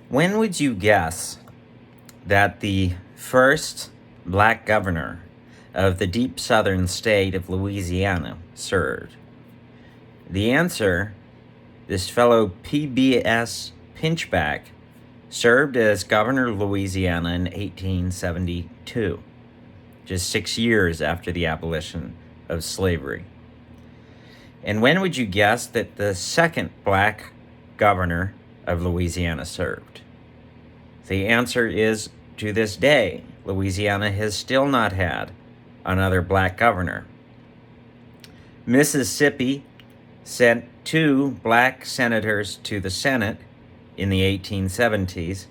When would you guess that the first black governor of the deep southern state of Louisiana served? The answer, this fellow PBS Pinchback served as governor of Louisiana in 1872, just 6 years after the abolition of slavery. And when would you guess that the second black governor of Louisiana served? The answer is, to this day, Louisiana has still not had another black governor. Mississippi sent 2 black senators to the Senate in the 1870s.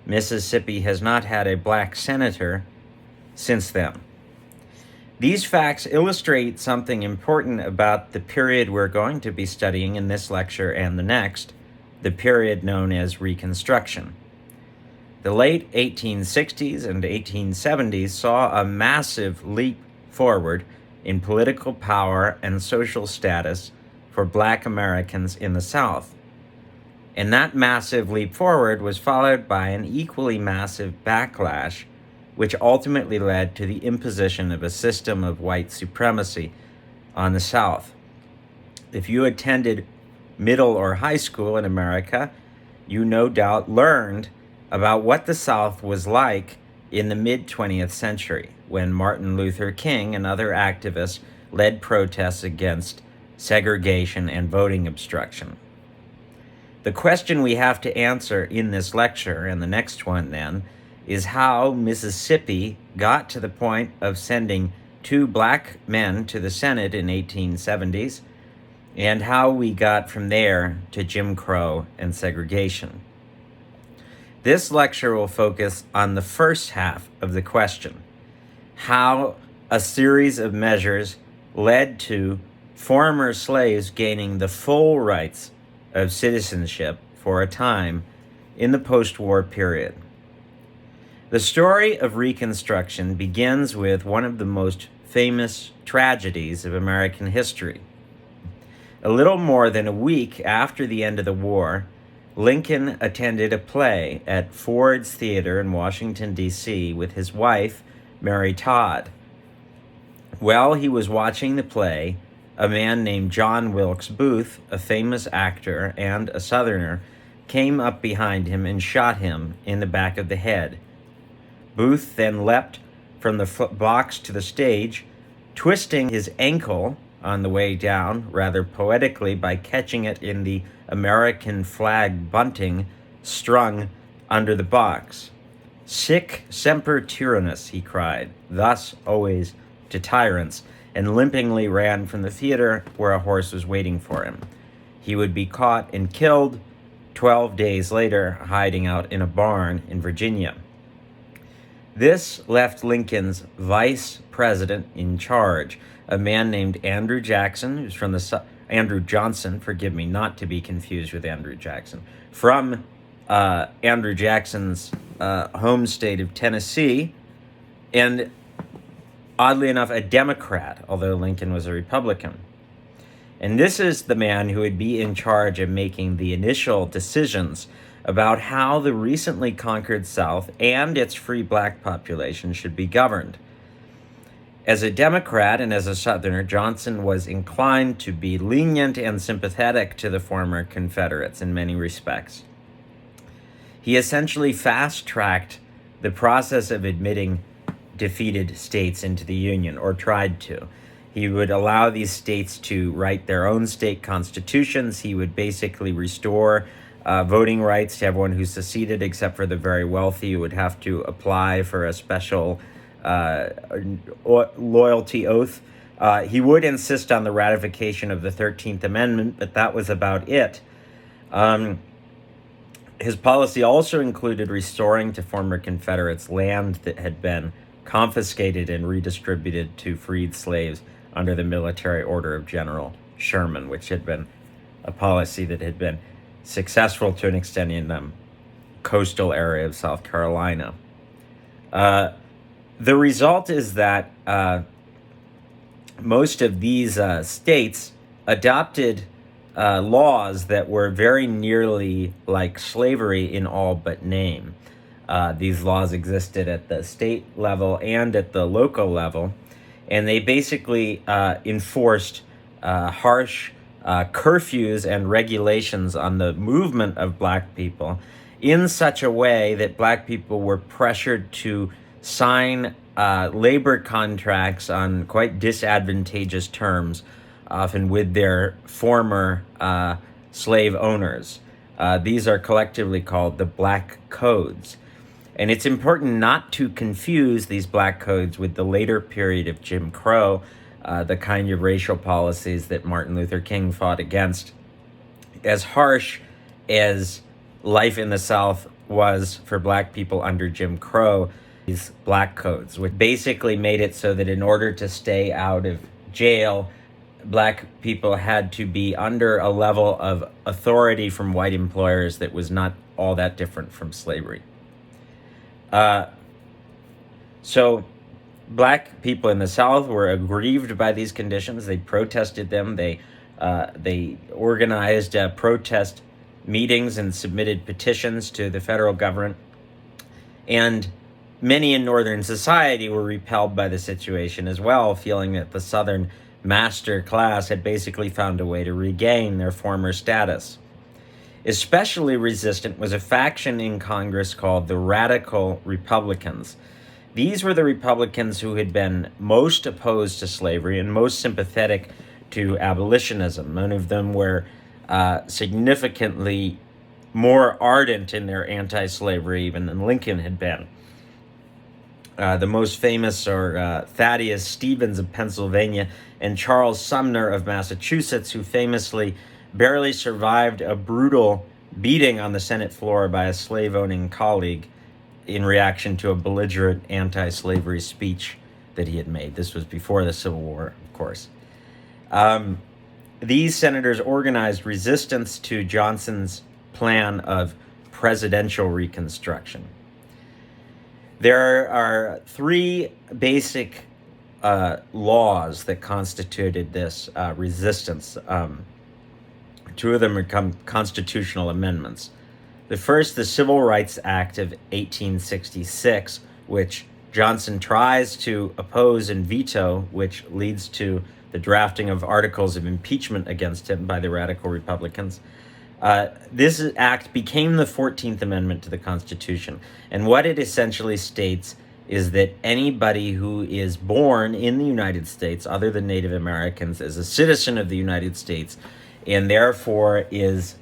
Mississippi has not had a black senator since then. These facts illustrate something important about the period we're going to be studying in this lecture and the next, the period known as Reconstruction. The late 1860s and 1870s saw a massive leap forward in political power and social status for black Americans in the South. And that massive leap forward was followed by an equally massive backlash, which ultimately led to the imposition of a system of white supremacy on the South. If you attended middle or high school in America, you no doubt learned about what the South was like in the mid-20th century, when Martin Luther King and other activists led protests against segregation and voting obstruction. The question we have to answer in this lecture, and the next one then, is how Mississippi got to the point of sending 2 black men to the Senate in 1870s, and how we got from there to Jim Crow and segregation. This lecture will focus on the first half of the question, how a series of measures led to former slaves gaining the full rights of citizenship for a time in the post-war period. The story of Reconstruction begins with one of the most famous tragedies of American history. A little more than a week after the end of the war, Lincoln attended a play at Ford's Theater in Washington, D.C. with his wife, Mary Todd. While he was watching the play, a man named John Wilkes Booth, a famous actor and a Southerner, came up behind him and shot him in the back of the head. Booth then leapt from the box to the stage, twisting his ankle on the way down, rather poetically, by catching it in the American flag bunting strung under the box. "Sic semper tyrannis," he cried, "thus always to tyrants," and limpingly ran from the theater where a horse was waiting for him. He would be caught and killed 12 days later, hiding out in a barn in Virginia. This left Lincoln's vice president in charge, a man named Andrew Jackson, who's from Andrew Johnson, forgive me, not to be confused with Andrew Jackson, from Andrew Jackson's home state of Tennessee, and oddly enough, a Democrat, although Lincoln was a Republican. And this is the man who would be in charge of making the initial decisions about how the recently conquered South and its free black population should be governed. As a Democrat and as a Southerner, Johnson was inclined to be lenient and sympathetic to the former Confederates in many respects. He essentially fast-tracked the process of admitting defeated states into the Union, or tried to. He would allow these states to write their own state constitutions. He would basically restore voting rights to everyone who seceded, except for the very wealthy, who would have to apply for a special loyalty oath. He would insist on the ratification of the 13th Amendment, but that was about it. His policy also included restoring to former Confederates land that had been confiscated and redistributed to freed slaves under the military order of General Sherman, which had been a policy that had been successful to an extent in the coastal area of South Carolina. The result is that most of these states adopted laws that were very nearly like slavery in all but name. These laws existed at the state level and at the local level, and they basically enforced harsh curfews and regulations on the movement of black people in such a way that black people were pressured to sign labor contracts on quite disadvantageous terms, often with their former slave owners. These are collectively called the Black Codes. And it's important not to confuse these Black Codes with the later period of Jim Crow, the kind of racial policies that Martin Luther King fought against. As harsh as life in the South was for black people under Jim Crow, these Black Codes, which basically made it so that in order to stay out of jail, black people had to be under a level of authority from white employers that was not all that different from slavery. So black people in the South were aggrieved by these conditions. They protested them. They organized protest meetings and submitted petitions to the federal government. And many in Northern society were repelled by the situation as well, feeling that the Southern master class had basically found a way to regain their former status. Especially resistant was a faction in Congress called the Radical Republicans. These were the Republicans who had been most opposed to slavery and most sympathetic to abolitionism. Many of them were significantly more ardent in their anti-slavery even than Lincoln had been. The most famous are Thaddeus Stevens of Pennsylvania and Charles Sumner of Massachusetts, who famously barely survived a brutal beating on the Senate floor by a slave-owning colleague in reaction to a belligerent anti-slavery speech that he had made. This was before the Civil War, of course. These senators organized resistance to Johnson's plan of presidential Reconstruction. There are three basic laws that constituted this resistance. Two of them become constitutional amendments. The first, the Civil Rights Act of 1866, which Johnson tries to oppose and veto, which leads to the drafting of articles of impeachment against him by the Radical Republicans. This act became the 14th Amendment to the Constitution. And what it essentially states is that anybody who is born in the United States, other than Native Americans, is a citizen of the United States and therefore is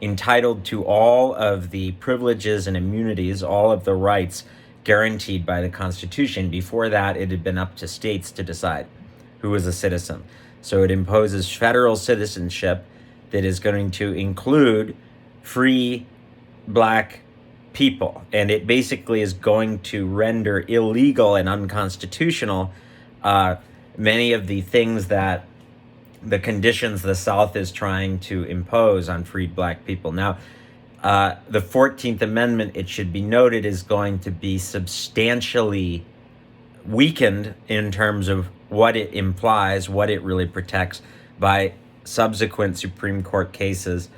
entitled to all of the privileges and immunities, all of the rights guaranteed by the Constitution. Before that, it had been up to states to decide who was a citizen. So it imposes federal citizenship that is going to include free black people. And it basically is going to render illegal and unconstitutional many of the things that the conditions the South is trying to impose on freed black people. Now, the 14th Amendment, it should be noted, is going to be substantially weakened in terms of what it implies, what it really protects by subsequent Supreme Court cases,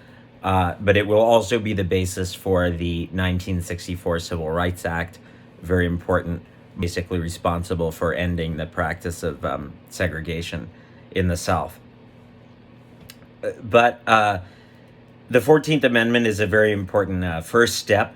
but it will also be the basis for the 1964 Civil Rights Act, very important, basically responsible for ending the practice of segregation in the South. But the 14th Amendment is a very important first step.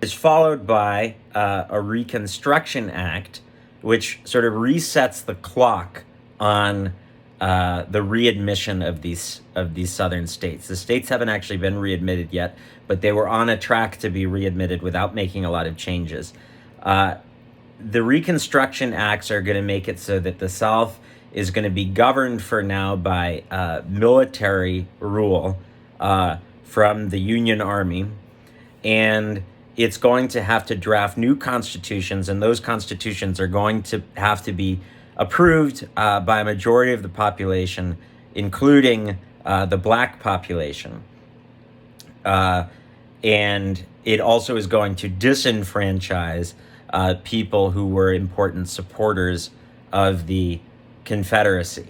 It's followed by a Reconstruction Act, which sort of resets the clock on the readmission of these southern states. The states haven't actually been readmitted yet, but they were on a track to be readmitted without making a lot of changes. The Reconstruction Acts are going to make it so that the South is going to be governed for now by military rule from the Union Army, and it's going to have to draft new constitutions, and those constitutions are going to have to be approved by a majority of the population, including the black population. And it also is going to disenfranchise people who were important supporters of the Confederacy.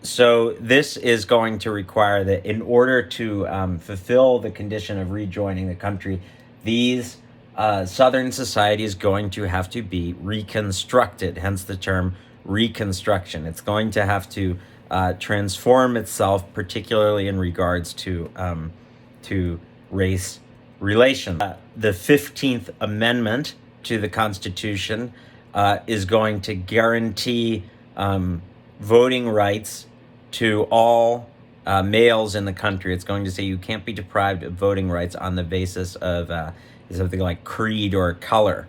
So this is going to require that in order to fulfill the condition of rejoining the country, these Southern society is going to have to be reconstructed, hence the term Reconstruction. It's going to have to transform itself, particularly in regards to race relations. The 15th Amendment to the Constitution is going to guarantee voting rights to all males in the country. It's going to say you can't be deprived of voting rights on the basis of something like creed or color.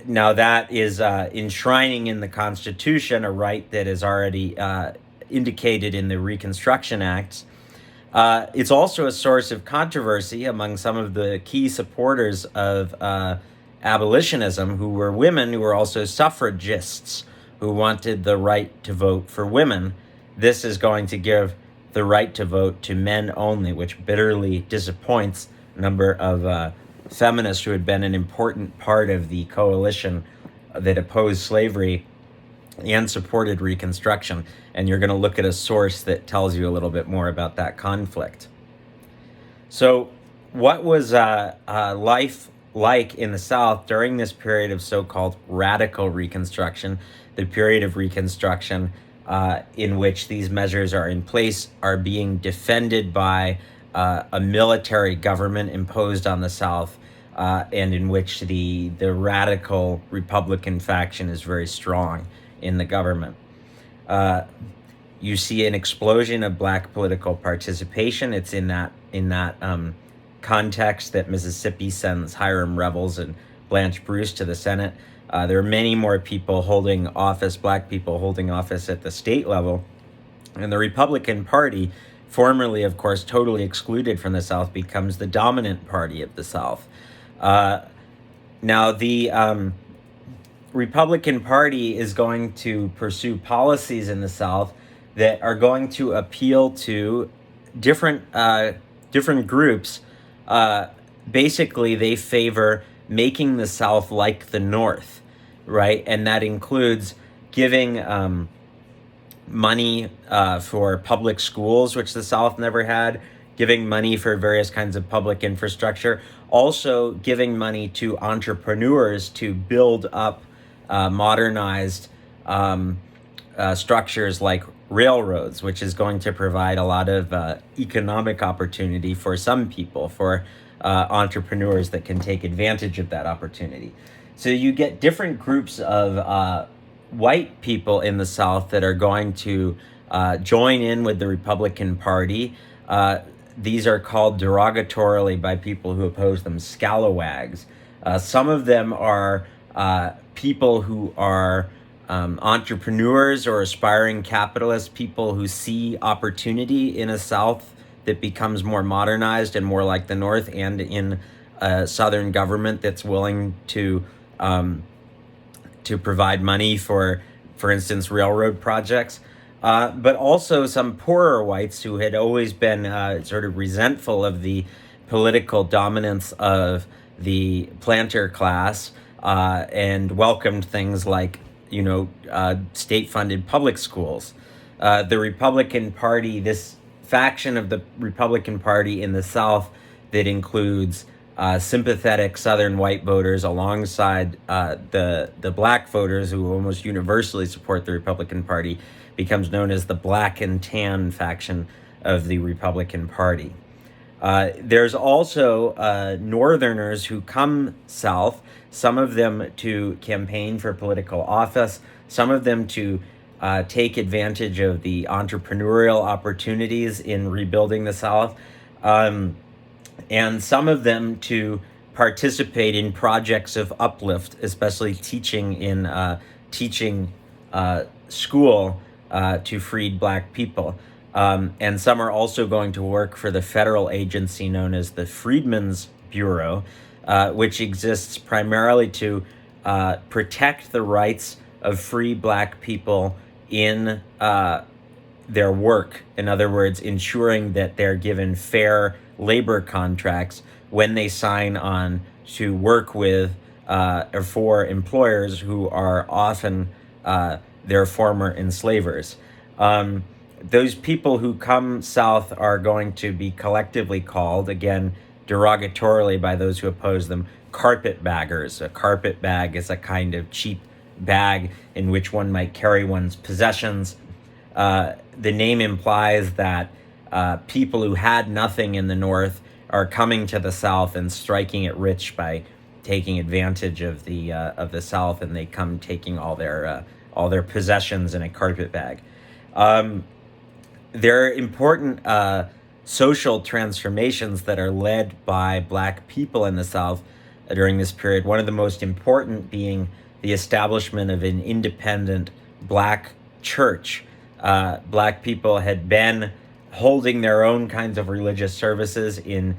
Now that is enshrining in the Constitution a right that is already indicated in the Reconstruction Acts. It's also a source of controversy among some of the key supporters of abolitionism, who were women who were also suffragists, who wanted the right to vote for women. This is going to give the right to vote to men only, which bitterly disappoints a number of feminists who had been an important part of the coalition that opposed slavery and supported Reconstruction. And you're going to look at a source that tells you a little bit more about that conflict. So what was life like in the South during this period of so-called radical Reconstruction, the period of Reconstruction in which these measures are in place, are being defended by a military government imposed on the South, and in which the radical Republican faction is very strong in the government. You see an explosion of black political participation. It's in that context that Mississippi sends Hiram Revels and Blanche Bruce to the Senate. There are many more people holding office, black people holding office at the state level. And the Republican Party, formerly, of course, totally excluded from the South, becomes the dominant party of the South. Now, the Republican Party is going to pursue policies in the South that are going to appeal to different groups. Basically, they favor making the South like the North, right? And that includes giving money for public schools, which the South never had, giving money for various kinds of public infrastructure, also giving money to entrepreneurs to build up modernized structures like railroads, which is going to provide a lot of economic opportunity for some people, for entrepreneurs that can take advantage of that opportunity. So you get different groups of white people in the South that are going to join in with the Republican Party. These are called derogatorily by people who oppose them scalawags. Some of them are people who are entrepreneurs or aspiring capitalists, people who see opportunity in a South that becomes more modernized and more like the North, and in a Southern government that's willing to provide money for instance, railroad projects. But also some poorer whites who had always been sort of resentful of the political dominance of the planter class and welcomed things like, state-funded public schools. The Republican Party, this faction of the Republican Party in the South that includes sympathetic Southern white voters alongside the black voters who almost universally support the Republican Party, becomes known as the black and tan faction of the Republican Party. There's also Northerners who come south, some of them to campaign for political office, some of them to take advantage of the entrepreneurial opportunities in rebuilding the South, and some of them to participate in projects of uplift, especially teaching in school to freed black people. And some are also going to work for the federal agency known as the Freedmen's Bureau, which exists primarily to protect the rights of free black people in their work. In other words, ensuring that they're given fair labor contracts when they sign on to work with or for employers who are often their former enslavers. Those people who come south are going to be collectively called, again, derogatorily by those who oppose them, carpetbaggers. A carpet bag is a kind of cheap bag in which one might carry one's possessions. The name implies that people who had nothing in the north are coming to the south and striking it rich by taking advantage of the south, and they come taking all their possessions in a carpet bag. There are important social transformations that are led by Black people in the South during this period. One of the most important being the establishment of an independent Black church. Black people had been holding their own kinds of religious services in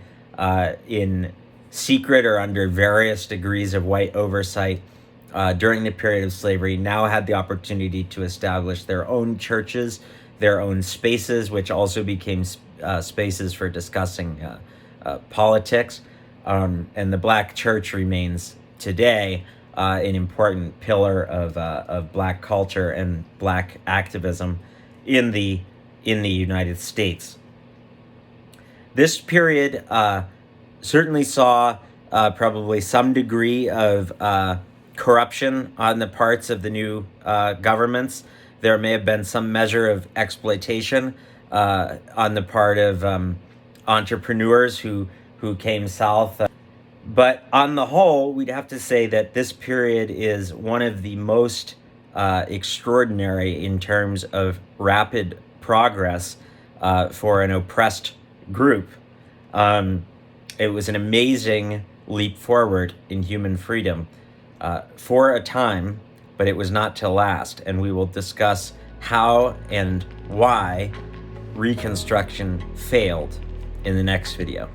secret or under various degrees of white oversight during the period of slavery, now had the opportunity to establish their own churches, their own spaces, which also became spaces for discussing politics. And the Black church remains today an important pillar of Black culture and Black activism in the United States. This period certainly saw probably some degree of corruption on the parts of the new governments. There may have been some measure of exploitation on the part of entrepreneurs who came south. But on the whole, we'd have to say that this period is one of the most extraordinary in terms of rapid progress for an oppressed group. It was an amazing leap forward in human freedom for a time, but it was not to last. And we will discuss how and why Reconstruction failed in the next video.